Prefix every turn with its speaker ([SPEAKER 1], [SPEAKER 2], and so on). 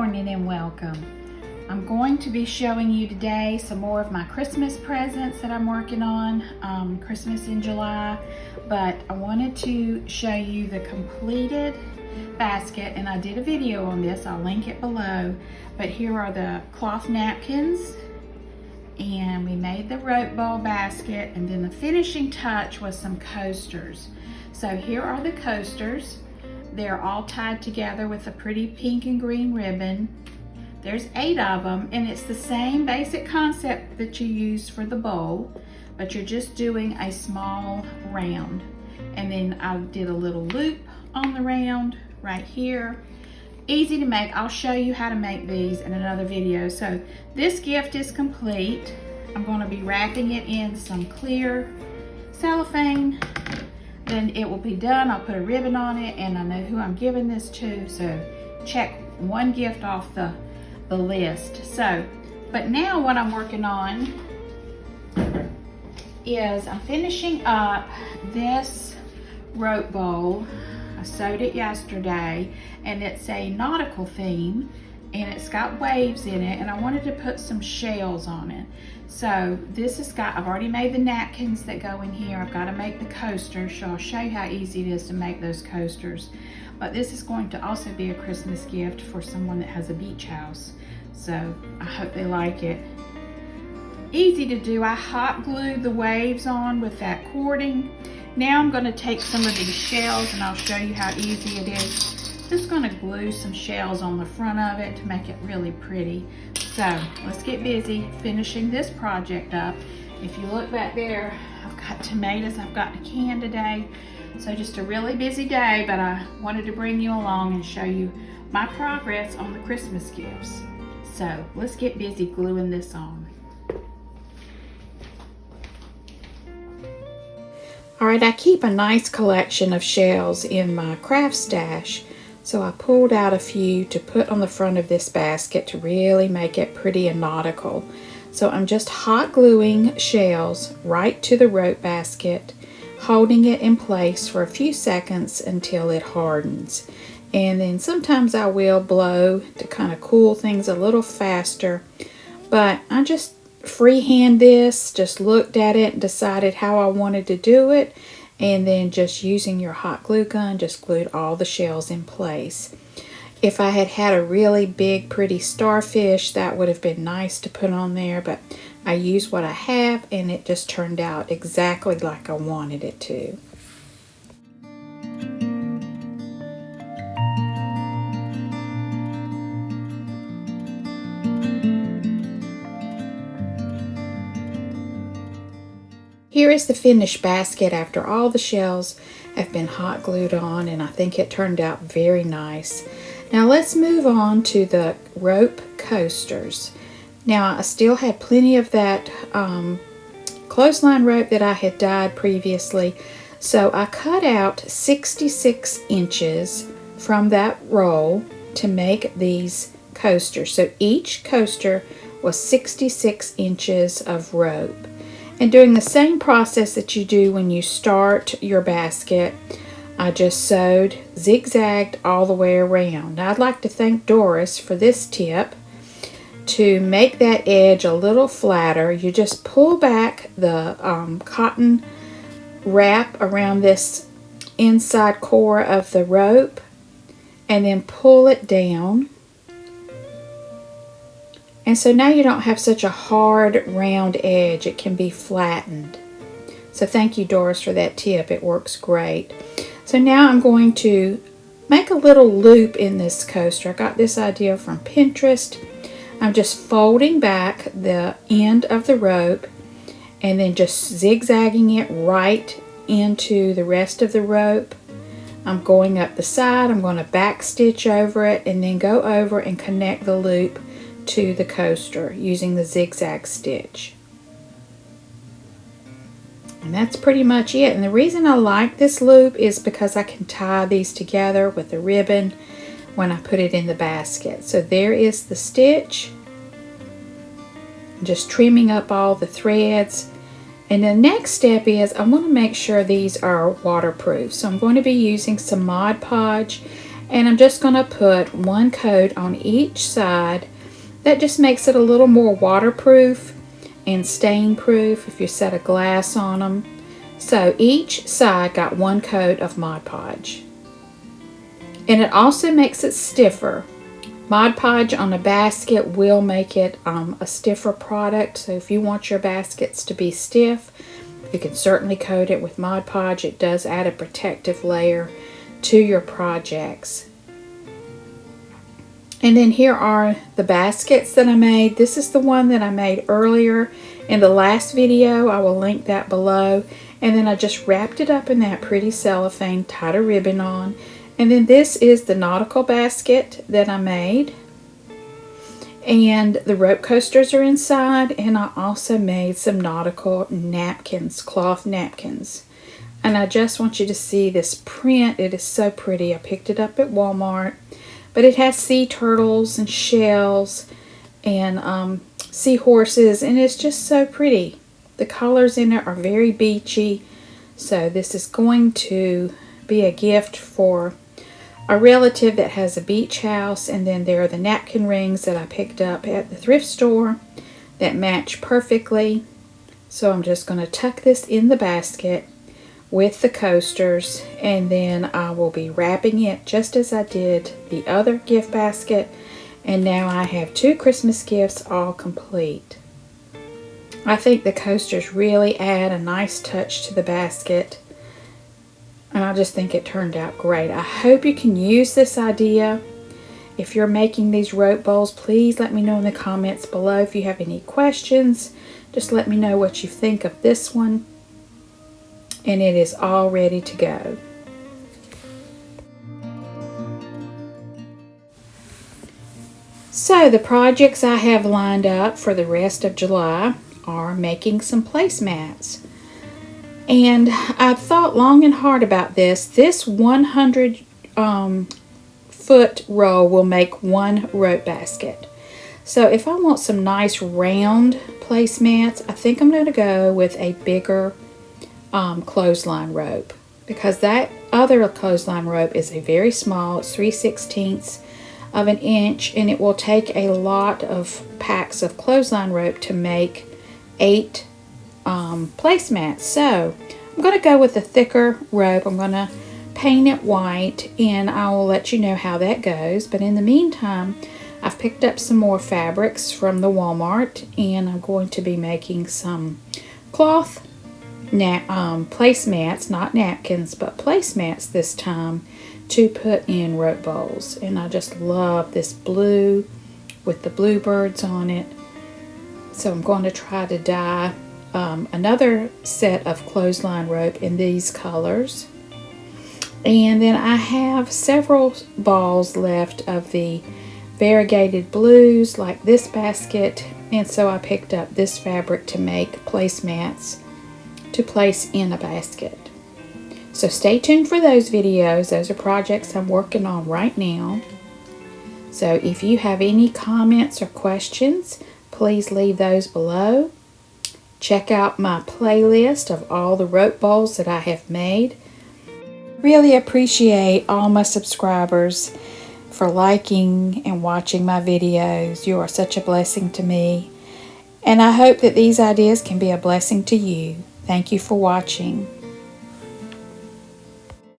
[SPEAKER 1] morning and welcome. I'm going to be showing you today some more of my Christmas presents that I'm working on, Christmas in July, but I wanted to show you the completed basket, and I did a video on this, I'll link it below, but here are the cloth napkins, and we made the rope bowl basket, and then the finishing touch was some coasters. So here are the coasters. They're all tied together with a pretty pink and green ribbon. There's 8 of them, and it's the same basic concept that you use for the bowl, but you're just doing a small round. And then I did a little loop on the round right here. Easy to make. I'll show you how to make these in another video. So this gift is complete. I'm going to be wrapping it in some clear cellophane. Then it will be done. I'll put a ribbon on it, and I know who I'm giving this to, so check one gift off the list. So, but now what I'm working on is I'm finishing up this rope bowl. I sewed it yesterday, and it's a nautical theme, and it's got waves in it, and I wanted to put some shells on it. So this has got, I've already made the napkins that go in here. I've got to make the coasters, so I'll show you how easy it is to make those coasters. But this is going to also be a Christmas gift for someone that has a beach house. So I hope they like it. Easy to do. I hot glued the waves on with that cording. Now I'm going to take some of these shells, and I'll show you how easy it is. Just going to glue some shells on the front of it to make it really pretty. So let's get busy finishing this project up. If you look back there, I've got tomatoes I've got to can today. So just a really busy day, but I wanted to bring you along and show you my progress on the Christmas gifts. So let's get busy gluing this on. All right, I keep a nice collection of shells in my craft stash. So I pulled out a few to put on the front of this basket to really make it pretty and nautical. So I'm just hot gluing shells right to the rope basket, holding it in place for a few seconds until it hardens. And then sometimes I will blow to kind of cool things a little faster. But I just freehand this, just looked at it and decided how I wanted to do it. And then just using your hot glue gun, just glued all the shells in place. If I had had a really big pretty starfish, that would have been nice to put on there, but I used what I have, and it just turned out exactly like I wanted it to. Here is the finished basket after all the shells have been hot glued on, and I think it turned out very nice. Now let's move on to the rope coasters. Now I still had plenty of that clothesline rope that I had dyed previously, so I cut out 66 inches from that roll to make these coasters. So each coaster was 66 inches of rope. And doing the same process that you do when you start your basket, I just sewed, zigzagged all the way around. Now, I'd like to thank Doris for this tip. To make that edge a little flatter, you just pull back the cotton wrap around this inside core of the rope, and then pull it down. And so now you don't have such a hard round edge. It can be flattened. So thank you, Doris, for that tip. It works great. So now I'm going to make a little loop in this coaster. I got this idea from Pinterest. I'm just folding back the end of the rope and then just zigzagging it right into the rest of the rope. I'm going up the side. I'm going to back stitch over it and then go over and connect the loop to the coaster using the zigzag stitch. And that's pretty much it. And the reason I like this loop is because I can tie these together with a ribbon when I put it in the basket. So there is the stitch. I'm just trimming up all the threads. And the next step is I want to make sure these are waterproof. So I'm going to be using some Mod Podge, And I'm just going to put one coat on each side. That just makes it a little more waterproof and stain proof if you set a glass on them. So each side got one coat of Mod Podge. And it also makes it stiffer. Mod Podge on a basket will make it a stiffer product. So if you want your baskets to be stiff, you can certainly coat it with Mod Podge. It does add a protective layer to your projects. And then here are the baskets that I made. This is the one that I made earlier in the last video. I will link that below. And then I just wrapped it up in that pretty cellophane, tied a ribbon on. And then this is the Nautical basket that I made. And the rope coasters are inside. And I also made some Nautical napkins, cloth napkins. And I just want you to see this print. It is so pretty. I picked it up at Walmart. But it has sea turtles and shells and seahorses. And it's just so pretty. The colors in it are very beachy. So this is going to be a gift for a relative that has a beach house. And then there are the napkin rings that I picked up at the thrift store that match perfectly. So I'm just going to tuck this in the basket with the coasters, and then I will be wrapping it just as I did the other gift basket. And now I have 2 Christmas gifts all complete. I think the coasters really add a nice touch to the basket. And I just think it turned out great. I hope you can use this idea. If you're making these rope bowls, please let me know in the comments below. If you have any questions, just let me know what you think of this one. And it is all ready to go. So the projects I have lined up for the rest of July are making some placemats. And I've thought long and hard about this. This 100 foot roll will make one rope basket. So if I want some nice round placemats, I think I'm going to go with a bigger clothesline rope, because that other clothesline rope is a very small. It's 3/16 of an inch, and it will take a lot of packs of clothesline rope to make 8 placemats. So I'm going to go with a thicker rope. I'm going to paint it white, and I will let you know how that goes. But in the meantime, I've picked up some more fabrics from the Walmart, and I'm going to be making some cloth placemats, not napkins, but placemats this time, to put in rope bowls. And I just love this blue with the bluebirds on it. So I'm going to try to dye another set of clothesline rope in these colors. And then I have several balls left of the variegated blues, like this basket, and so I picked up this fabric to make placemats to place in a basket. So stay tuned for those videos. Those are projects I'm working on right now. So if you have any comments or questions, please leave those below. Check out my playlist of all the rope bowls that I have made. Really appreciate all my subscribers for liking and watching my videos. You are such a blessing to me. And I hope that these ideas can be a blessing to you. Thank you for watching.